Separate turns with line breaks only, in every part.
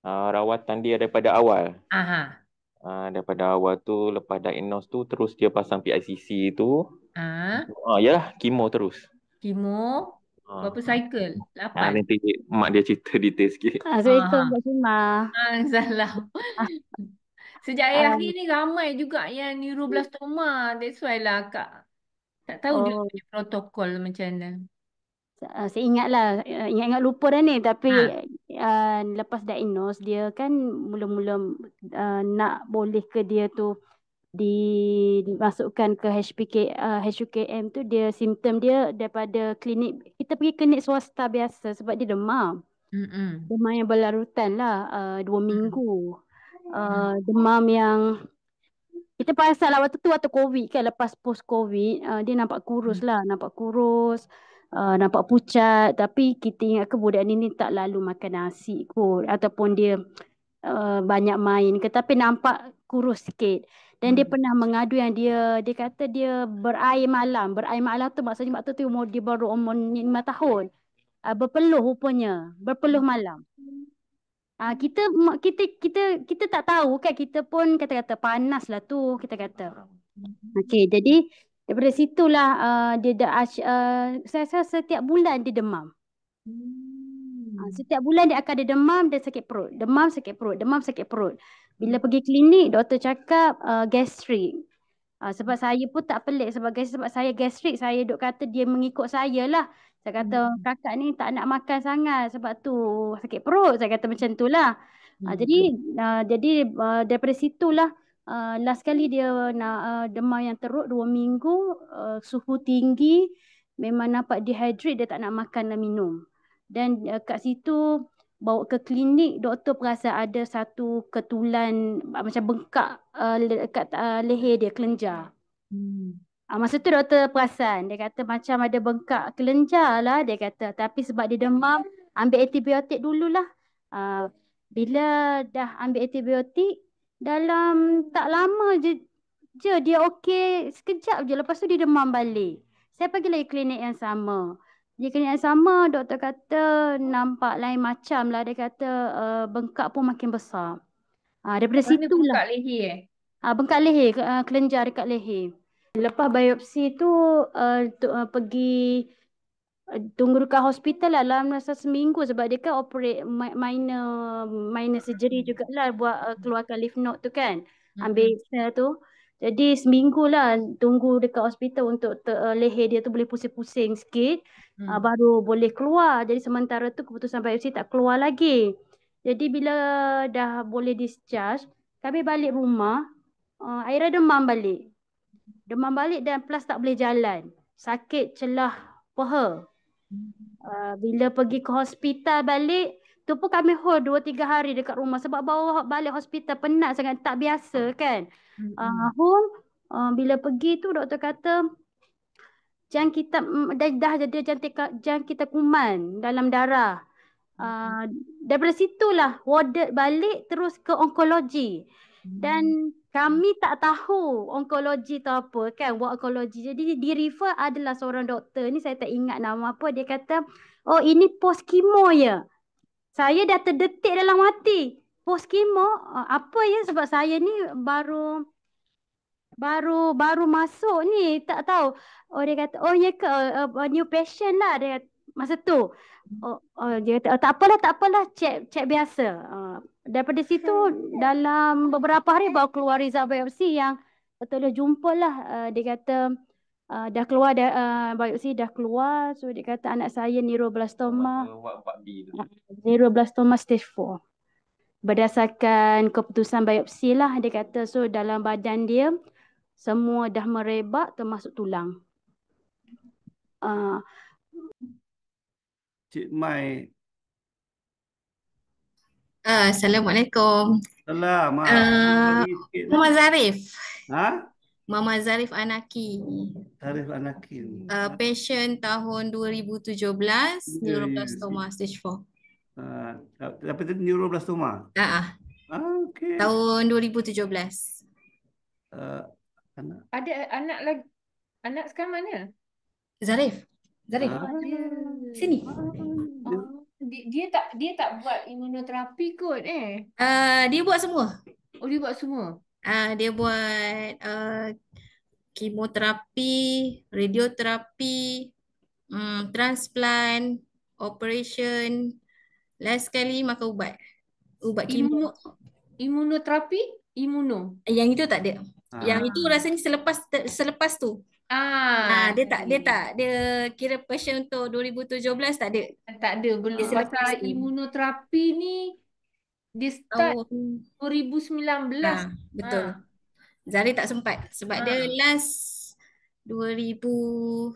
rawatan dia daripada awal.
Aha.
Daripada awal tu lepas diagnose tu terus dia pasang PICC tu.
Ah,
Yalah, kemo terus.
kemo
Ah,
berapa cycle? 8.
nanti mak dia cerita detail sikit.
Assalamualaikum
Aha.
Kak Sima.
Salah.
Ah,
Sejak
ah,
akhir ni ramai juga yang neuroblastoma. That's why lah Kak tak tahu dia
oh,
punya protokol macam mana.
saya ingatlah, ingat-ingat lupa dah ni. Tapi
Ha.
lepas diagnose dia kan mula-mula nak boleh ke dia tu dimasukkan ke HUKM tu, dia simptom dia daripada klinik, kita pergi klinik swasta biasa sebab dia demam.
Mm-mm.
Demam yang berlarutan lah, 2 minggu.
Mm.
Demam yang kita perasan lah waktu COVID kan, lepas post COVID, dia nampak kurus
Mm.
lah, nampak kurus, nampak pucat. Tapi kita ingat ke budak ni tak lalu makan nasi kot, ataupun dia banyak main ke, tapi nampak kurus sikit. Dan dia
Mm.
pernah mengadu yang dia kata dia berair malam. Berair malam tu maksudnya waktu tu umur dia baru umur 5 tahun. Berpeluh rupanya, berpeluh malam. Kita tak tahu kan, kita pun kata-kata panas lah tu, kita kata. Okey, jadi daripada situlah dia dah saya rasa setiap bulan dia demam.
Mm.
Setiap bulan dia akan ada demam dan sakit perut. Demam, sakit perut. Demam, sakit perut. Bila pergi klinik, doktor cakap gastrik. Sebab saya pun tak pelik sebab saya gastrik, saya duk kata dia mengikut saya lah. Saya kata
Mm.
kakak ni tak nak makan sangat sebab tu sakit perut. Saya kata macam tu lah. Jadi
Mm.
daripada situlah last kali dia nak demam yang teruk 2 minggu, suhu tinggi, memang nampak dehydrate, dia tak nak makan dan minum. Dan kat situ bawa ke klinik, doktor perasan ada satu ketulan macam bengkak dekat leher dia, kelenjar.
Mm.
Masa tu doktor perasan, dia kata macam ada bengkak kelenjar lah, dia kata. Tapi sebab dia demam, ambil antibiotik dululah. Bila dah ambil antibiotik, dalam tak lama je dia okey, sekejap je. Lepas tu dia demam balik. Saya pergi lagi klinik yang sama. Di klinik yang sama, doktor kata nampak lain macam lah. Dia kata bengkak pun makin besar. Daripada
Mana
situlah.
bengkak leher
Bengkak leher, kelenjar dekat leher. Lepas biopsi tu, pergi tunggu dekat hospital lah dalam masa seminggu sebab dia kan operate minor surgery jugalah, buat keluarkan lymph node tu kan, ambil
Mm-mm.
sel tu. Jadi seminggu lah tunggu dekat hospital untuk leher dia tu boleh pusing-pusing sikit,
Mm.
baru boleh keluar. Jadi sementara tu keputusan biopsi tak keluar lagi. Jadi bila dah boleh discharge, kami balik rumah, Aira demam balik. Demam balik dan plus tak boleh jalan. Sakit celah peha. Bila pergi ke hospital balik, tu pun kami hold 2-3 hari dekat rumah sebab bawa balik hospital penat sangat, tak biasa kan.
Mm-mm.
Home, bila pergi tu doktor kata jangkitan dah jadi jangkitan kuman dalam darah.
Mm-mm.
Daripada situlah warded balik terus ke onkologi.
Mm.
Dan kami tak tahu onkologi tu apa kan, buat onkologi. Jadi di refer adalah seorang doktor ni, saya tak ingat nama apa. Dia kata, oh ini post kemo ya. Saya dah terdetik dalam hati. Post kemo, apa ya, sebab saya ni baru baru baru masuk ni, tak tahu. Oh dia kata, oh ya ke, new patient lah dia kata, masa tu. Dia kata, tak apalah, tak apalah, cek biasa. Daripada situ dalam beberapa hari baru keluar result biopsi yang betul jumpa lah. Dia kata dah keluar biopsi dah keluar, so dia kata anak saya neuroblastoma, neuroblastoma stage 4. Berdasarkan keputusan biopsi lah, dia kata so dalam badan dia semua dah merebak termasuk tulang. Uh,
Cik Mai.
Assalamualaikum.
Salam.
Mama Zarif.
Ha?
Mama Zarif Anaki.
Tarif Anakin.
Patient tahun 2017, neuroblastoma stage 4.
Tapi itu neuroblastoma. Okey.
Tahun 2017.
Anak.
Ada anak lagi. Anak sekarang mana?
Zarif. Zarif.
Ada.
Sini.
dia tak buat imunoterapi kot
Dia buat semua.
Oh, dia buat semua.
Dia buat kemoterapi, radioterapi, transplant, operation. Last sekali makan ubat. Ubat kemo.
Imunoterapi?
Yang itu tak ada. Yang itu
Ah.
rasanya selepas tu. Dia kira passion untuk 2017 tak ada.
Tak ada. Belum.
Dia selepas
Pasal
tu.
imunoterapi ni dia start 2019.
Betul. Zari tak sempat sebab dia last 2018.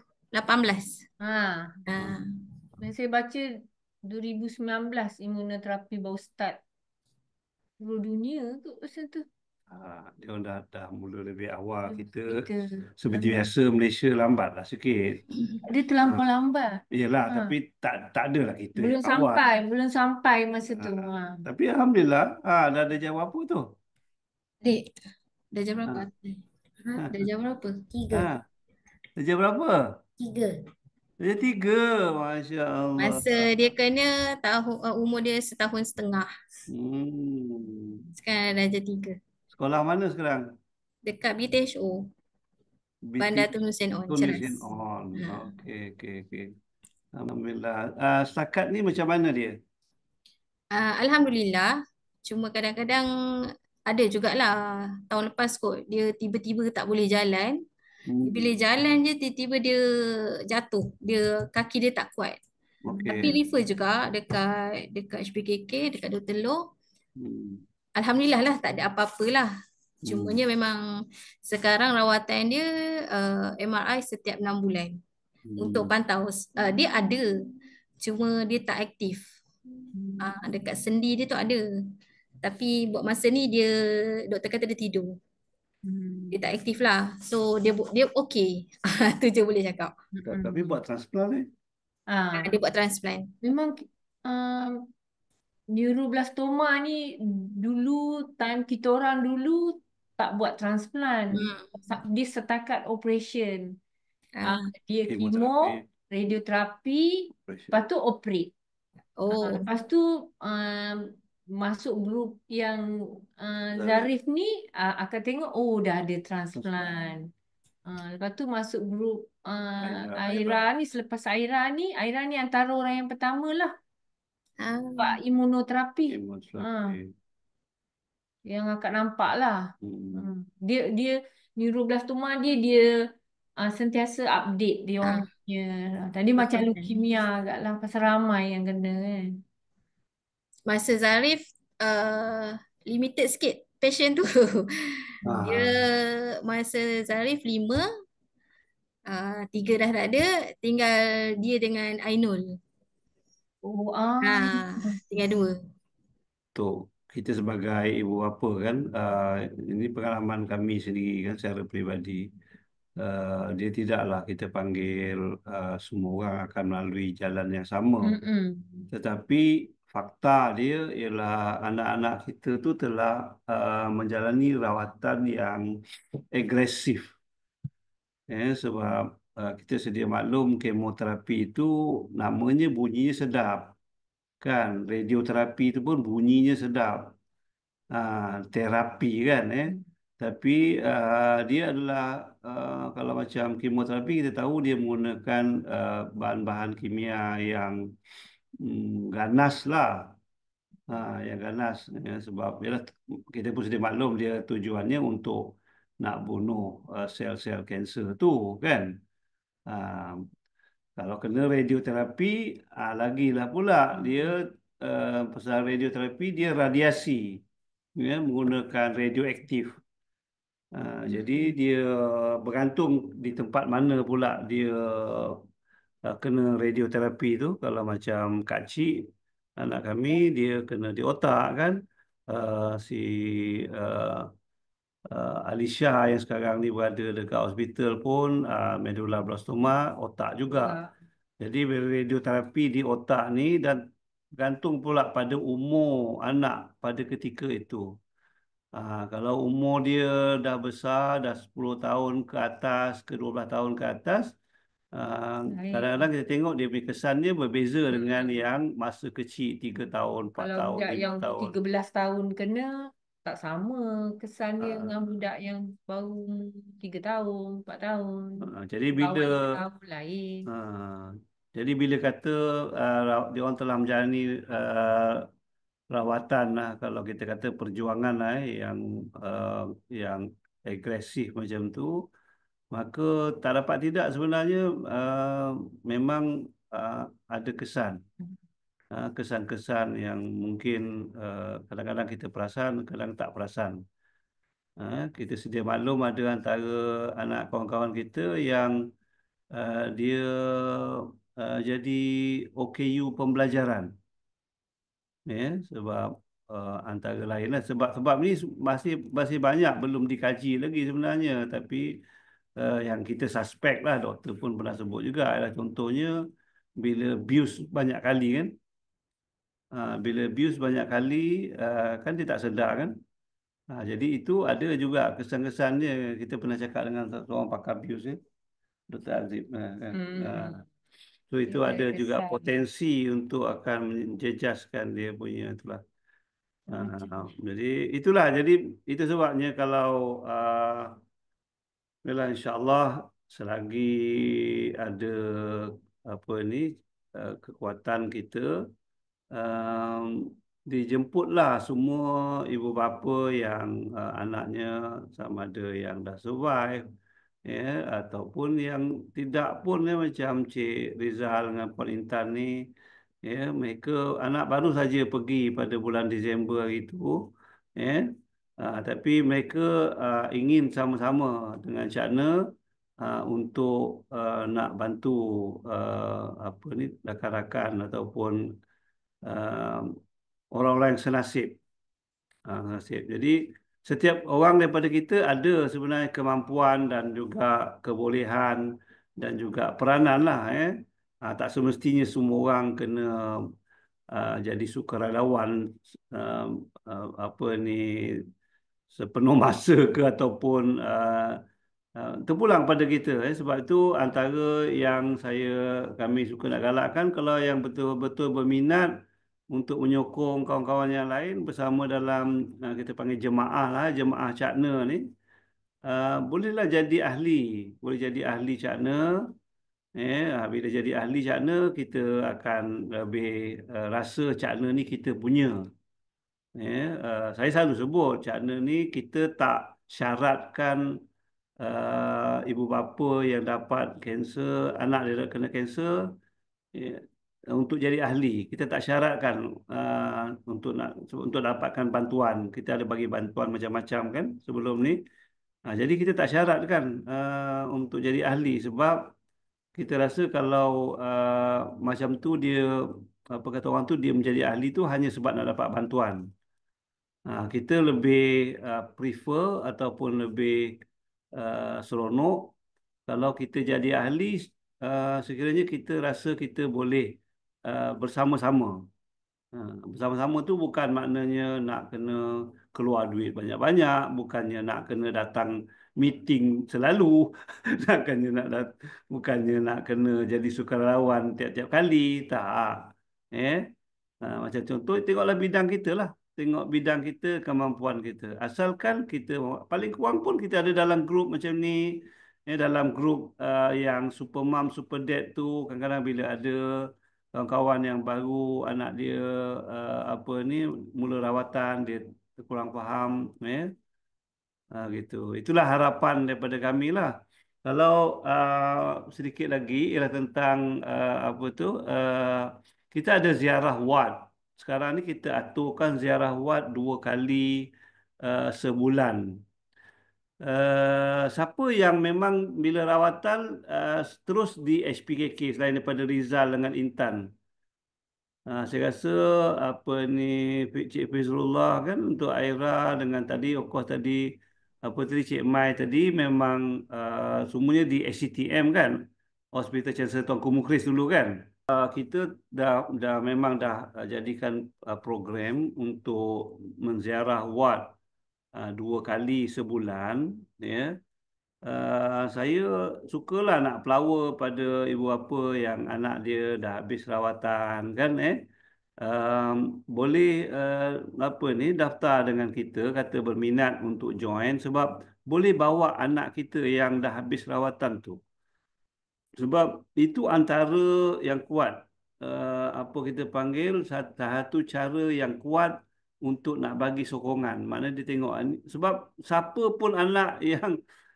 Saya baca 2019 imunoterapi baru start. Seluruh dunia tu pasal tu.
Dia orang dah mula lebih awal. Kita seperti biasa Malaysia lambatlah sikit.
Dia terlampau lambat.
Iyalah, tapi tak adalah kita
belum sampai masa tu.
Tapi alhamdulillah, dah ada jam apa tu?
Dek, dah jam berapa? Dah jam berapa? 3.
Dah jam berapa?
3.
Dah 3. Masya Allah.
Masa dia kena umur dia 1.5 tahun. Sekarang dah jam 3.
Sekolah mana sekarang?
Dekat BTHO. Bandar Tun Hussein On, Ceras.
Okey. Alhamdulillah. Setakat ni macam mana dia?
Alhamdulillah. Cuma kadang-kadang ada jugalah tahun lepas kot dia tiba-tiba tak boleh jalan. Bila jalan je tiba-tiba dia jatuh. Kaki dia tak kuat. Tapi refer juga dekat HPKK, dekat Dr. Loh. Alhamdulillah lah tak ada apa-apa lah. Cumanya memang sekarang rawatan dia MRI setiap 6 bulan untuk pantau. Dia ada, cuma dia tak aktif. Dekat sendi dia tu ada. Tapi buat masa ni doktor kata dia tidur. Dia tak aktif lah. So dia okey. Tu je boleh cakap.
Tapi buat transplant
Dia buat transplant.
Memang neuroblastoma ni dulu time kita orang dulu tak buat transplant. Dia setakat operation. Dia kemo, radioterapi, lepas tu operate. Lepas tu masuk grup yang Zarif ni akan tengok dah ada transplant. Lepas tu masuk grup Aira ni, selepas Aira ni antara orang yang pertama lah buat imunoterapi. Yang akak nampak lah. Dia neuroblastoma dia sentiasa update dia orang punya. Tadi macam leukemia agak lah pasal ramai yang kena kan.
Masa Zarif limited sikit patient tu. Dia masa Zarif 5, 3 dah tak ada, tinggal dia dengan Ainul. Tinggal 2.
Tu kita sebagai ibu bapa kan, ini pengalaman kami sendiri kan secara peribadi. Dia tidaklah kita panggil semua orang akan melalui jalan yang sama. Tetapi fakta dia ialah anak-anak kita tu telah menjalani rawatan yang agresif. Sebab kita sedia maklum kemoterapi itu namanya bunyinya sedap. Kan, radioterapi itu pun bunyinya sedap. Terapi kan tapi dia adalah kalau macam kemoterapi kita tahu dia menggunakan bahan-bahan kimia yang ganas lah. Yang ganas sebab kita pun sedia maklum dia tujuannya untuk nak bunuh sel-sel kanser tu kan. Kalau kena radioterapi, lagilah pula dia pasal radioterapi dia radiasi, menggunakan radioaktif. Jadi dia bergantung di tempat mana pula dia kena radioterapi tu. Kalau macam Kak Cik, anak kami, dia kena di otak kan. Si Alisha yang sekarang ni berada dekat hospital pun medulloblastoma otak juga. Jadi radioterapi di otak ni dan gantung pula pada umur anak pada ketika itu. Kalau umur dia dah besar, dah 10 tahun ke atas, ke 12 tahun ke atas,
Baik.
Kadang-kadang kita tengok dia punya kesan dia berbeza dengan yang masa kecil 3 tahun, 4
Kalau
tahun,
budak
5
yang
tahun.
13 tahun kena, tak sama kesan dia
Ah,
dengan budak yang baru 3 tahun, 4 tahun.
Jadi
Kawan
bila
dia tahu lain.
jadi bila kata dia orang telah menjalani rawatan lah, kalau kita kata perjuangan lah, yang agresif macam tu, maka tak dapat tidak sebenarnya memang ada kesan. Kesan-kesan yang mungkin kadang-kadang kita perasan, kadang tak perasan. Kita sedia maklum ada antara anak kawan-kawan kita yang dia jadi OKU pembelajaran. Ya, sebab antara lain lah, sebab ni masih banyak belum dikaji lagi sebenarnya, tapi yang kita suspek lah, doktor pun pernah sebut juga adalah contohnya bila abuse banyak kali kan. Bila abuse banyak kali kan dia tak sedar kan. Jadi itu ada juga kesan-kesannya. Kita pernah cakap dengan seorang pakar abuse ni, Dr. Azib kan. So itu
Dia
ada juga
kesan.
potensi untuk akan menjejaskan dia punya itulah. Jadi itulah, jadi itu sebabnya kalau yalah, insya-Allah selagi ada apa ni kekuatan kita, um, dijemputlah semua ibu bapa yang anaknya sama ada yang dah survive, ya, ataupun yang tidak pun, ya, macam Cik Rizal dengan Puan Intan ni, ya, mereka anak baru saja pergi pada bulan Disember hari itu, ya, tapi mereka ingin sama-sama dengan Cakna untuk nak bantu apa ni rakan-rakan ataupun uh, orang-orang yang senasib. Nasib. Jadi setiap orang daripada kita ada sebenarnya kemampuan dan juga kebolehan dan juga peranan lah. Tak semestinya semua orang kena jadi sukarelawan uh, apa ni sepenuh masa ke, ataupun terpulang pada kita. Sebab itu antara yang kami suka nak galakkan, kalau yang betul-betul berminat untuk menyokong kawan-kawan yang lain bersama dalam kita panggil jemaah lah, jemaah Cakna ni, bolehlah jadi ahli, boleh jadi ahli Cakna. Bila jadi ahli Cakna, kita akan lebih rasa Cakna ni kita punya. Saya selalu sebut Cakna ni kita tak syaratkan ibu bapa yang dapat kanser, anak dia kena kanser, ya, untuk jadi ahli. Kita tak syaratkan untuk dapatkan bantuan. Kita ada bagi bantuan macam-macam kan sebelum ni. Jadi kita tak syaratkan untuk jadi ahli, sebab kita rasa kalau macam tu dia, apa kata orang tu, dia menjadi ahli tu hanya sebab nak dapat bantuan. Kita lebih prefer ataupun lebih seronok kalau kita jadi ahli sekiranya kita rasa kita boleh bersama-sama. Bersama-sama tu bukan maknanya nak kena keluar duit banyak-banyak, bukannya nak kena datang meeting selalu, bukannya nak kena jadi sukarelawan tiap-tiap kali, tak. Macam contoh, tengoklah bidang kita lah. Tengok bidang kita, kemampuan kita. Asalkan kita, paling kurang pun kita ada dalam grup macam ni, dalam grup yang super mom, super dad tu, kadang-kadang bila ada kawan-kawan yang baru anak dia apa ni mula rawatan, dia kurang faham, gitu. Itulah harapan daripada kami lah. Kalau sedikit lagi ialah tentang apa tu, kita ada ziarah wad. Sekarang ni kita aturkan ziarah wad 2 kali sebulan. Siapa yang memang bila rawatan terus di HPKK selain daripada Rizal dengan Intan? Saya rasa apa ni Cik Fizrullah kan untuk Aira, dengan tadi of course tadi apa tadi Cik Mai tadi, memang semuanya di SCTM kan, Hospital Chancellor Tuanku Mukhlis dulu kan. Kita dah memang dah jadikan program untuk menziarah ward 2 kali sebulan, ya. saya sukalah nak pelawa pada ibu bapa yang anak dia dah habis rawatan kan boleh apa ni daftar dengan kita kata berminat untuk join sebab boleh bawa anak kita yang dah habis rawatan tu. Sebab itu antara yang kuat apa kita panggil satu cara yang kuat untuk nak bagi sokongan. Maknanya dia tengok sebab siapa pun anak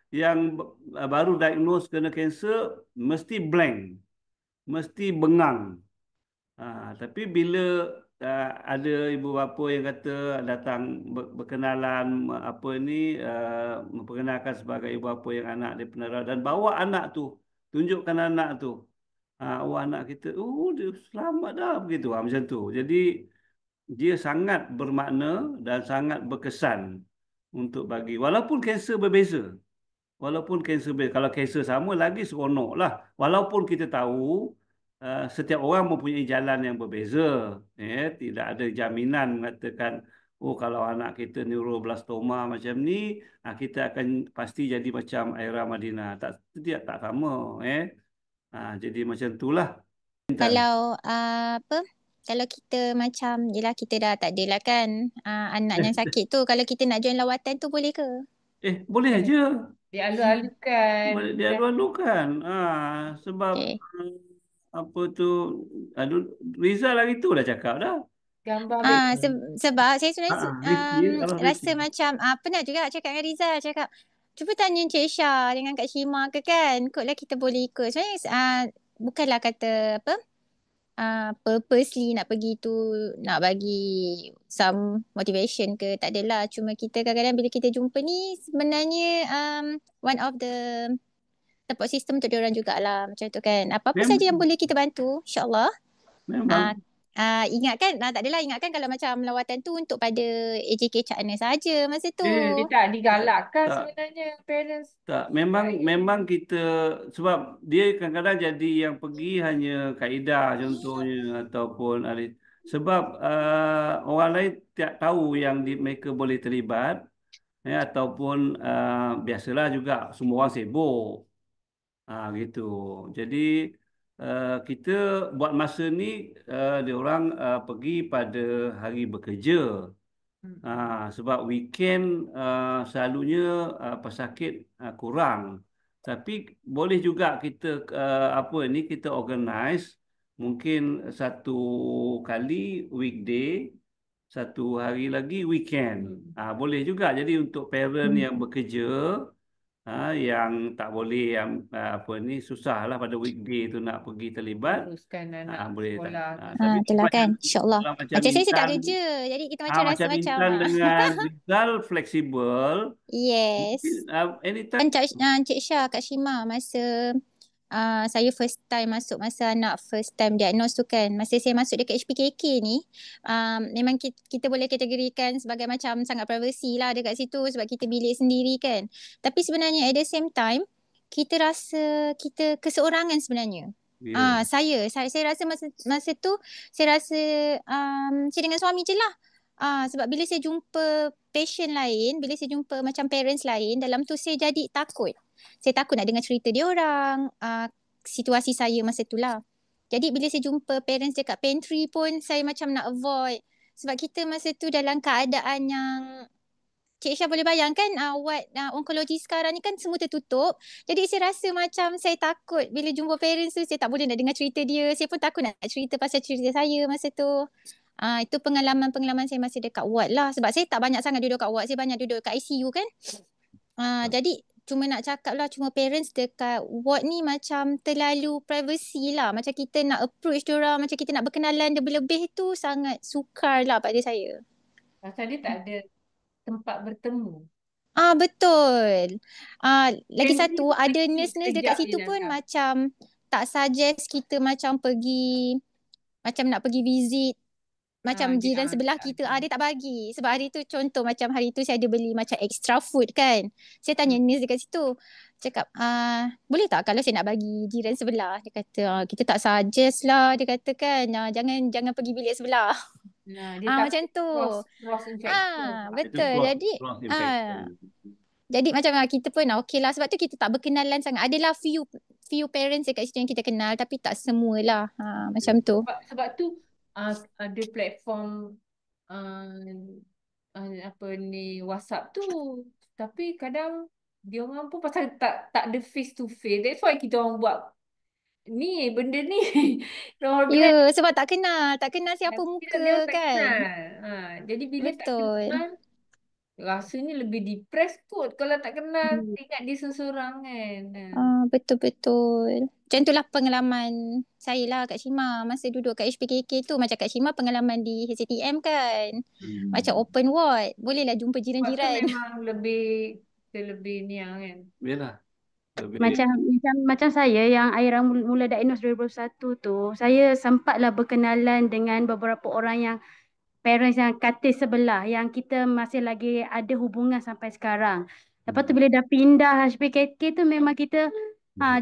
yang baru diagnose kena kanser mesti blank, mesti bengang. Tapi bila ada ibu bapa yang kata datang berkenalan apa ni memperkenalkan sebagai ibu bapa yang anak dia pernah rawat dan bawa anak tu, tunjukkan anak tu. Oh anak kita, dia selamat dah begitu macam tu. Jadi dia sangat bermakna dan sangat berkesan untuk bagi walaupun kanser berbeza. Walaupun kanser berbeza, kalau kanser sama lagi seronok lah. Walaupun kita tahu setiap orang mempunyai jalan yang berbeza. Tidak ada jaminan mengatakan, kalau anak kita neuroblastoma macam ni, kita akan pasti jadi macam Aira Madinah. Tak sama. Jadi macam itulah.
Kalau kalau kita macam, yelah kita dah tak adalah kan anak yang sakit tu, kalau kita nak join lawatan tu boleh ke?
Boleh aja.
Dialu-alukan.
Boleh dialu-alukan. Sebab apa tu, Rizal hari tu dah cakap dah.
Gambar
sebab saya sebenarnya rasa
Rizky.
macam pernah juga cakap dengan Rizal, cakap cuba tanya Encik Syah dengan Kak Shima ke kan, kotlah kita boleh ikut. Sebenarnya bukanlah kata purposely nak pergi tu nak bagi some motivation ke, tak adalah. Cuma kita kadang-kadang bila kita jumpa ni sebenarnya one of the support system untuk diorang jugalah macam tu kan. Apa-apa saja yang boleh kita bantu, insyaAllah.
Memang.
Ingatkan, tak adalah, ingatkan kalau macam lawatan tu untuk pada AJK Cakna saja masa tu.
Dia tak digalakkan sebenarnya parents.
Tak, memang kita sebab dia kadang-kadang jadi yang pergi hanya kaedah contohnya ataupun sebab orang lain tak tahu yang mereka boleh terlibat ataupun biasalah juga semua orang sibuk. Gitu. Jadi kita buat masa ni dia orang pergi pada hari bekerja. Sebab weekend selalunya pesakit kurang. Tapi boleh juga kita kita organize mungkin satu kali weekday, satu hari lagi weekend. Boleh juga. Jadi untuk parent yang bekerja yang tak boleh susah lah pada weekday tu nak pergi terlibat.
Teruskan anak
boleh
sekolah.
Tapi
itulah kan, insyaAllah. Macam saya tak
Intan,
kerja, jadi kita macam rasa
macam
macam
Intan dengan Rizal fleksibel.
yes.
Anytime.
Encik Syah, Kak Shima, masa saya first time masuk, masa anak first time diagnose tu kan, masa saya masuk dekat HPKK ni, memang kita boleh kategorikan sebagai macam sangat privacy lah dekat situ sebab kita bilik sendiri kan. Tapi sebenarnya at the same time, kita rasa kita keseorangan sebenarnya.
Yeah.
Saya rasa masa tu, saya rasa saya dengan suami je lah. Sebab bila saya jumpa patient lain, bila saya jumpa macam parents lain, dalam tu saya jadi takut. Saya takut nak dengar cerita dia orang, situasi saya masa tu lah. Jadi bila saya jumpa parents dekat pantry pun, saya macam nak avoid. Sebab kita masa tu dalam keadaan yang Cik Syah boleh bayangkan ward onkologi sekarang ni kan semua tertutup. Jadi saya rasa macam saya takut bila jumpa parents tu, saya tak boleh nak dengar cerita dia. Saya pun takut nak cerita pasal cerita saya masa tu. Itu pengalaman saya masih dekat ward lah. Sebab saya tak banyak sangat duduk kat ward, saya banyak duduk kat ICU kan. Jadi cuma nak cakap lah, cuma parents dekat ward ni macam terlalu privacy lah. Macam kita nak approach diorang, macam kita nak berkenalan lebih-lebih tu sangat sukar lah pada saya.
Pasal dia tak ada tempat bertemu.
Betul. Lagi
Pantry
satu, ada
pun
nurse-nurse
sekejap
dekat
je
situ pun
datang.
macam tak suggest kita macam pergi, macam nak pergi visit macam jiran sebelah kita. Dia tak bagi. Sebab hari tu contoh macam hari tu saya ada beli macam extra food kan. Saya tanya nurse dekat situ. Cakap, boleh tak kalau saya nak bagi jiran sebelah? Dia kata, kita tak suggest lah. Dia kata kan, jangan pergi bilik sebelah.
Dia
macam tu.
cross infection.
Betul. Jadi Jadi macam kita pun okey lah, sebab tu kita tak berkenalan sangat. Adalah few parents dekat situ yang kita kenal, tapi tak semualah. Macam tu.
Sebab tu ada platform apa ni WhatsApp tu, tapi kadang dia orang pun pasal tak ada face to face. That's why kita orang buat ni benda ni.
Ya, sebab tak kenal siapa
Dia
muka
tak
kan.
kenal. Jadi bila tak
Betul.
kenal, rasanya lebih depressed kot kalau tak kenal, ingat dia seseorang kan.
Betul-betul. Macam itulah pengalaman saya lah Kak Shima masa duduk kat HPKK tu. Macam Kak Shima pengalaman di HCTM kan. Macam open ward. Bolehlah jumpa
Waktu
jiran-jiran.
memang lebih ni kan.
Yalah.
Macam saya yang Aira mula diagnose 2021 tu, saya sempatlah berkenalan dengan beberapa orang yang parents yang katil sebelah, yang kita masih lagi ada hubungan sampai sekarang. Lepas tu bila dah pindah HPKK tu memang kita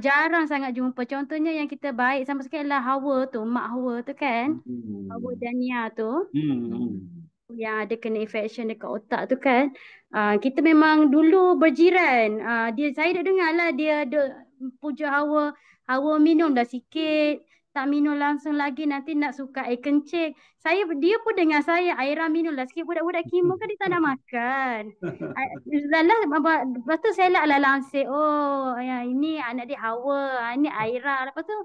jarang sangat jumpa. Contohnya yang kita baik sama sekali adalah Hawa tu, Mak Hawa tu kan. Hawa Dania tu. Yang ada kena infection dekat otak tu kan. Kita memang dulu berjiran. Saya dah dengar lah dia puja Hawa minum dah sikit, tak minum langsung lagi nanti nak suka air kencing. Dia pun dengar saya, Aira minum lah sikit, budak-budak kimo kan dia tak nak makan. Lepas tu saya lah langsir, ini anak dia Hawa, ini Aira. Lepas tu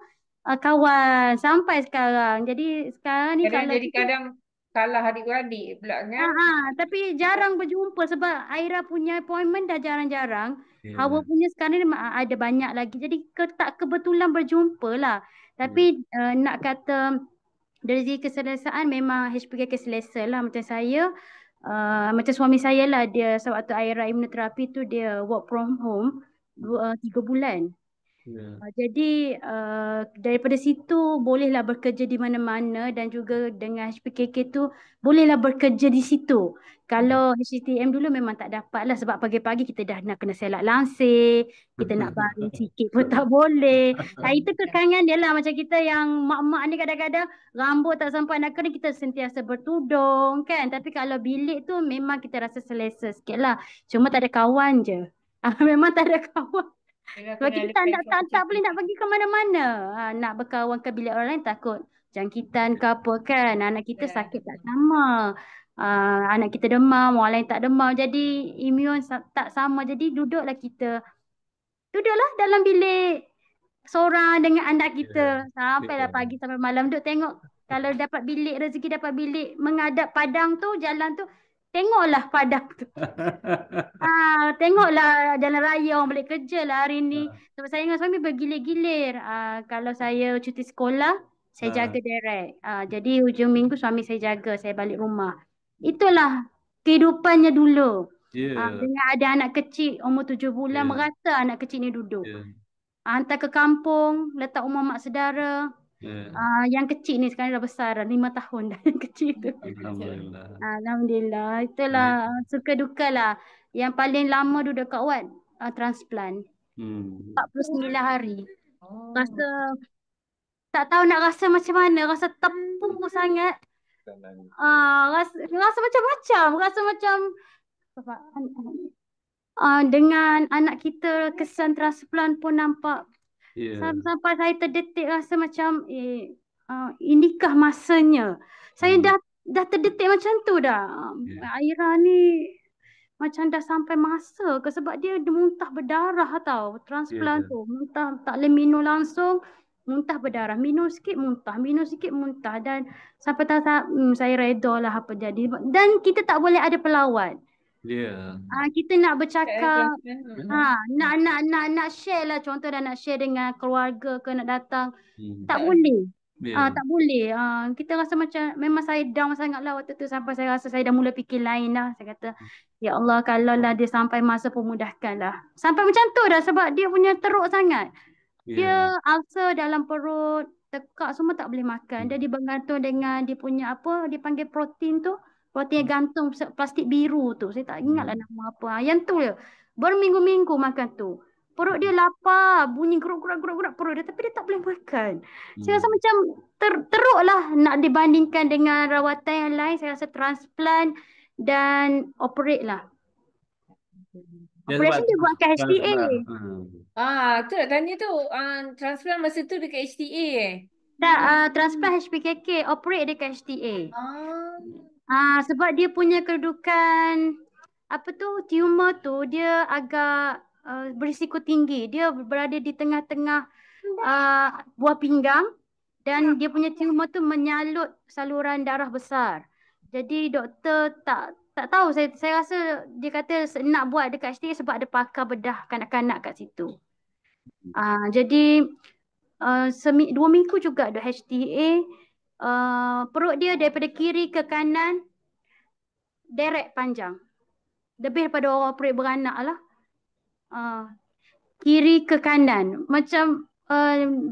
kawan sampai sekarang. Jadi sekarang ni
Kadang kalah adik-beradik pula kan.
Tapi jarang berjumpa sebab Aira punya appointment dah jarang-jarang. Hawa punya sekarang ni ada banyak lagi. Jadi tak kebetulan berjumpa lah. Tapi nak kata dari segi keselesaan memang HPKK selesa lah. Macam saya, macam suami saya lah, dia sewaktu Aira imunoterapi tu dia work from home 3 bulan. Jadi daripada situ bolehlah bekerja di mana-mana dan juga dengan HPKK tu bolehlah bekerja di situ. Kalau HCTM dulu memang tak dapat lah sebab pagi-pagi kita dah nak kena selak langsir, kita nak baring sikit pun tak boleh. Itu kekangan dia lah, macam kita yang mak-mak ni kadang-kadang rambut tak sampai nak kena kita sentiasa bertudung kan. Tapi kalau bilik tu memang kita rasa selesa sikit lah. Cuma tak ada kawan je. Memang tak ada kawan. Sebab kita tak boleh nak pergi ke mana-mana. Nak berkawan ke bilik orang lain takut jangkitan ke apa kan. Anak kita sakit tak sama. Anak kita demam, orang lain tak demam. Jadi imun tak sama. Jadi duduklah dalam bilik seorang dengan anak kita. Sampailah pagi sampai malam. Duduk tengok kalau dapat bilik, rezeki dapat bilik menghadap padang tu, jalan tu. Tengoklah padang tu. Tengoklah jalan raya, orang balik kerja lah hari ni. Sebab saya dengan suami bergilir-gilir. Kalau saya cuti sekolah, saya jaga direct. Jadi hujung minggu suami saya jaga, saya balik rumah. Itulah kehidupannya dulu. Dengan ada anak kecil umur 7 bulan, merata anak kecil ni duduk. Hantar ke kampung, letak rumah mak saudara. Yang kecil ni sekarang dah besar, 5 tahun dah yang kecil tu. Alhamdulillah. Itulah suka duka lah. Yang paling lama duduk kat ward transplant. 49 hari. Rasa tak tahu nak rasa macam mana, rasa tepuk sangat. Rasa macam-macam, rasa macam dengan anak kita kesan transplant pun nampak. Sampai saya terdetik rasa macam inikah masanya. Saya dah terdetik macam tu dah. Aira ni macam dah sampai masa ke, sebab dia muntah berdarah tau. Transplant tu muntah, tak boleh minum langsung, muntah berdarah. Minum sikit muntah, minum sikit muntah. Dan sampai tahap saya reda lah apa jadi. Dan kita tak boleh ada pelawat. Kita nak bercakap, nak share lah, contoh dah nak share dengan keluarga ke nak datang, tak boleh. Tak boleh. Kita rasa macam memang saya down sangat lah waktu tu, sampai saya rasa saya dah mula fikir lain lah. Saya kata, ya Allah, kalau lah dia sampai masa pemudahkan lah. Sampai macam tu dah sebab dia punya teruk sangat. Dia ulcer dalam perut, tekak semua tak boleh makan. Dia bergantung dengan dia punya apa, dia panggil protein tu. Protein gantung plastik biru tu. Saya tak ingatlah nama apa. Yang tu je. Berminggu-minggu makan tu. Perut dia lapar. Bunyi gerak-gerak perut dia. Tapi dia tak boleh makan. Saya rasa macam teruk lah nak dibandingkan dengan rawatan yang lain. Saya rasa transplant dan operate lah.
Dia sebab
Operation dia buat kat HTA.
Tu nak tanya tu. Transplant masa tu dekat HTA
Tak, transplant HPKK, operate dia kat HTA. Sebab dia punya kedudukan tumor tu dia agak berisiko tinggi. Dia berada di tengah-tengah buah pinggang dan dia punya tumor tu menyalut saluran darah besar. Jadi doktor tak tahu. Saya rasa dia kata nak buat dekat HTA sebab ada pakar bedah kanak-kanak kat situ. Jadi 2 minggu juga ada HTA. Perut dia daripada kiri ke kanan deret panjang. Lebih daripada orang operate beranak lah. Kiri ke kanan. Macam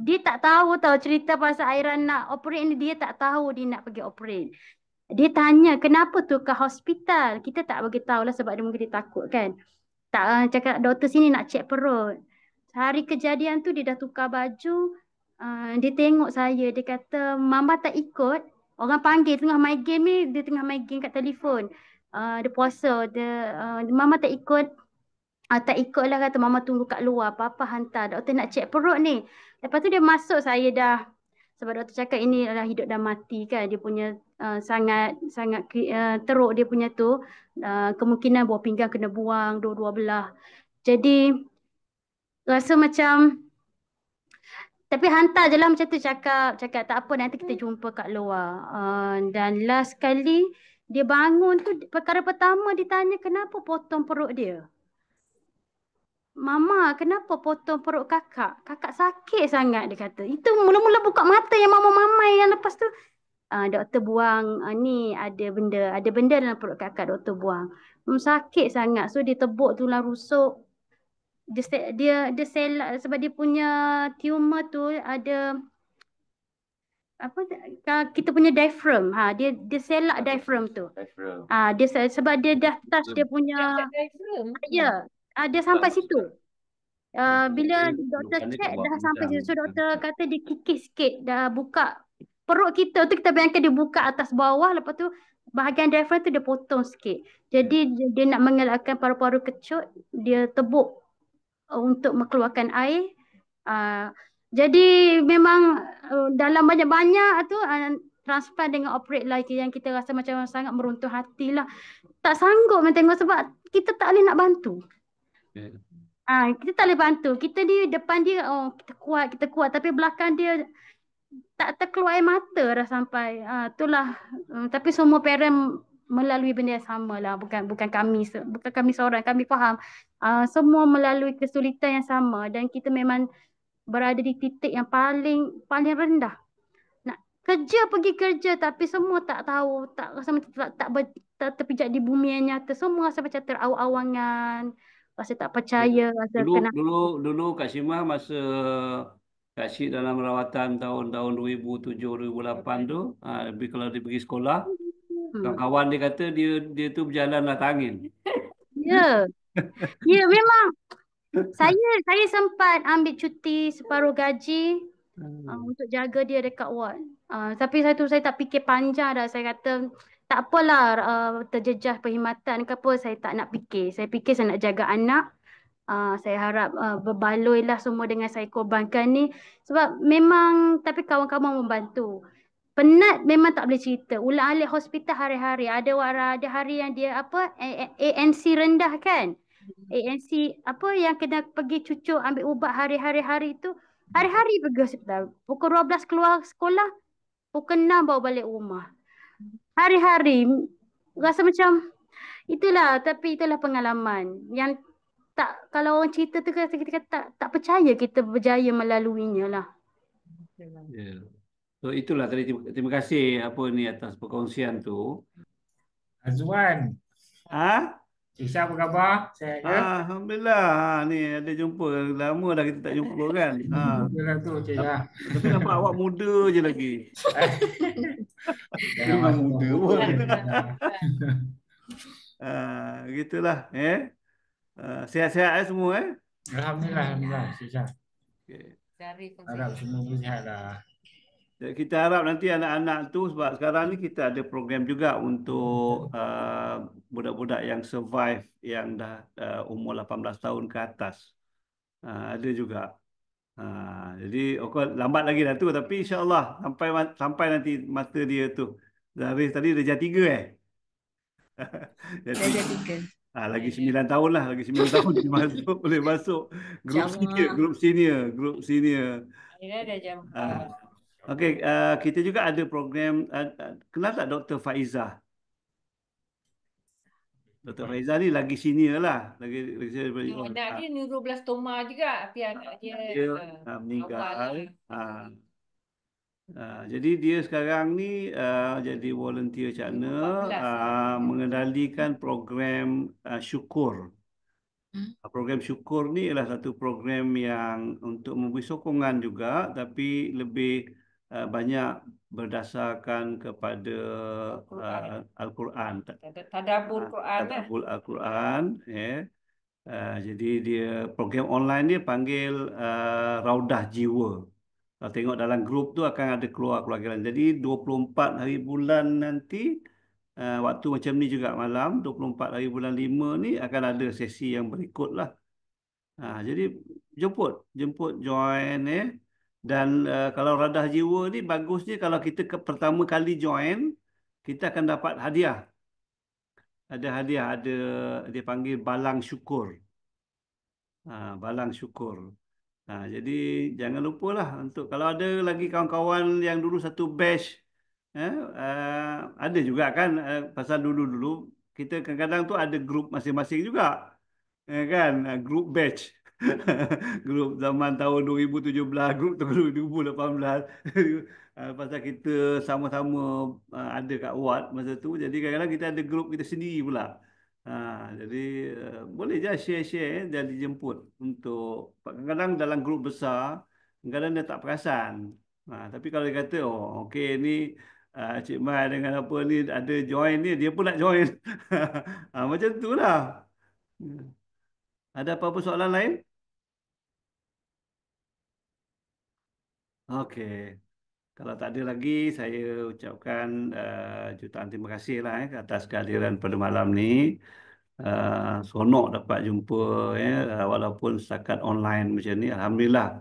dia tak tahu cerita pasal Aira nak operate ni. Dia tak tahu dia nak pergi operate. Dia tanya kenapa tu ke hospital. Kita tak bagi tahu lah sebab dia mungkin dia takut kan. Tak cakap doktor sini nak cek perut. Hari kejadian tu dia dah tukar baju. Dia tengok saya. Dia kata mama tak ikut. Orang panggil tengah main game ni. Dia tengah main game kat telefon. Dia puasa. Mama tak ikut. Tak ikut lah kata mama tunggu kat luar. Papa hantar. Doktor nak cek perut ni. Lepas tu dia masuk saya dah. Sebab doktor cakap ini adalah hidup dan mati kan. Dia punya sangat teruk dia punya tu. Kemungkinan buah pinggang kena buang dua-dua belah. Jadi rasa macam tapi hantar je lah macam tu cakap tak apa nanti kita jumpa kat luar. Dan last kali dia bangun tu perkara pertama dia tanya kenapa potong perut dia. Mama kenapa potong perut kakak? Kakak sakit sangat dia kata. Itu mula-mula buka mata yang mama-mamai yang lepas tu doktor buang ni ada benda dalam perut kakak doktor buang. Sakit sangat. So dia tebuk tulang rusuk. Dia selak sebab dia punya tumor tu ada kita punya diaphragm. Dia selak diaphragm tu. Dia sebab dia dah touch dia punya dia sampai situ. Bila doktor check dah sampai situ. So doktor kata dia kikis sikit dah buka perut kita tu, kita bayangkan dia buka atas bawah, lepas tu bahagian diaphragm tu dia potong sikit. Jadi dia nak mengelakkan paru-paru kecut, dia tebuk untuk mengeluarkan air. Jadi memang dalam banyak-banyak tu transplant dengan operate lagi yang kita rasa macam sangat meruntuh hati lah. Tak sanggup tengok sebab kita tak boleh nak bantu. Kita tak boleh bantu. Kita di depan dia, kita kuat. Tapi belakang dia tak terkeluar air mata dah sampai. Itulah. Tapi semua parent melalui benda yang sama lah. Bukan kami seorang. Kami faham. Semua melalui kesulitan yang sama. Dan kita memang berada di titik yang paling rendah. Nak pergi kerja tapi semua tak tahu. Tak rasa macam tak terpijak di bumi yang nyata. Semua rasa macam terawang-awangan. Rasa tak percaya. Rasa
Dulu Kak Shimah masa Kak Syed dalam rawatan tahun 2007-2008 tu, kalau dia pergi sekolah, kawan dia kata dia tu berjalan lah angin.
Ya. Ya memang. Saya sempat ambil cuti separuh gaji untuk jaga dia dekat ward. Tapi saya tak fikir panjang dah. Saya kata tak apalah terjejas perkhidmatan ke apa, saya tak nak fikir. Saya fikir saya nak jaga anak. Saya harap berbaloi lah semua dengan saya korbankan ni. Sebab memang, tapi kawan-kawan membantu. Penat memang tak boleh cerita. Ulang-alik hospital hari-hari. Ada hari yang dia ANC rendah kan. ANC yang kena pergi cucuk ambil ubat hari-hari tu. Hari-hari pergi hospital. Pukul 12 keluar sekolah. Pukul 6 bawa balik rumah. Hari-hari. Rasa macam itulah. Tapi itulah pengalaman. Yang tak, kalau orang cerita tu kita tak percaya kita berjaya melaluinya lah.
So itulah tadi, terima kasih atas perkongsian tu.
Azwan. Isha apa khabar? Sihat ke?
Alhamdulillah. Ni ada jumpa. Lama dah kita tak jumpa kan.
Betul tu Cik Syah.
Tapi nampak awak muda je lagi.
Memang muda pun.
Gitulah. Sihat-sihat semua
Alhamdulillah. Cik Syah.
Okay.
Harap semua sihat lah.
Kita harap nanti anak-anak tu, sebab sekarang ni kita ada program juga untuk budak-budak yang survive yang dah umur 18 tahun ke atas. Ada juga. Jadi lambat lagi dah tu, tapi insya-Allah sampai nanti masa dia tu. Zaris tadi darjah 3 Jadi
Darjah 3.
lagi 9 tahun lah, lagi 9 tahun dia boleh masuk grup senior, grup senior.
Akhirnya dah jam 4.
Okey, kita juga ada program, kenal tak Dr. Faizah? Dr. Faizah ni lagi senior lah, lagi senior.
Anak dia neuroblastoma juga, tapi anak dia
meninggal.
awal lah.
Jadi dia sekarang ni jadi volunteer macam mana,
14
mengendalikan program syukur. Program syukur ni ialah satu program yang untuk memberi sokongan juga, tapi lebih banyak berdasarkan kepada Al-Quran.
Tadabbur Quran lah.
Tadabbur Al-Quran. Jadi dia program online dia panggil Raudah Jiwa. Kalau tengok dalam grup tu akan ada keluar keluarga. Jadi 24 hari bulan nanti, waktu macam ni juga malam, 24 hari bulan 5 ni akan ada sesi yang berikut lah. Jadi jemput join Dan kalau Radah Jiwa ni bagusnya kalau kita pertama kali join, kita akan dapat hadiah. Ada hadiah, dia panggil balang syukur. Balang syukur. Jadi jangan lupalah untuk kalau ada lagi kawan-kawan yang dulu satu batch, ada juga kan, pasal dulu-dulu kita kadang-kadang tu ada grup masing-masing juga, kan, grup batch. Grup zaman tahun 2017, grup tahun 2018. Pasal kita sama-sama ada kat ward masa tu, jadi kadang-kadang kita ada grup kita sendiri pula. Jadi boleh je share-share dan dijemput untuk kadang-kadang dalam grup besar, kadang-kadang dia tak perasan. Tapi kalau dia kata, okey ni Cik Mai dengan apa ni ada join ni, dia pun nak join. Macam tu lah. Ada apa-apa soalan lain? Okey. Kalau tak ada lagi, saya ucapkan jutaan terima kasih lah atas kehadiran pada malam ni. Seronok dapat jumpa walaupun setakat online macam ni. Alhamdulillah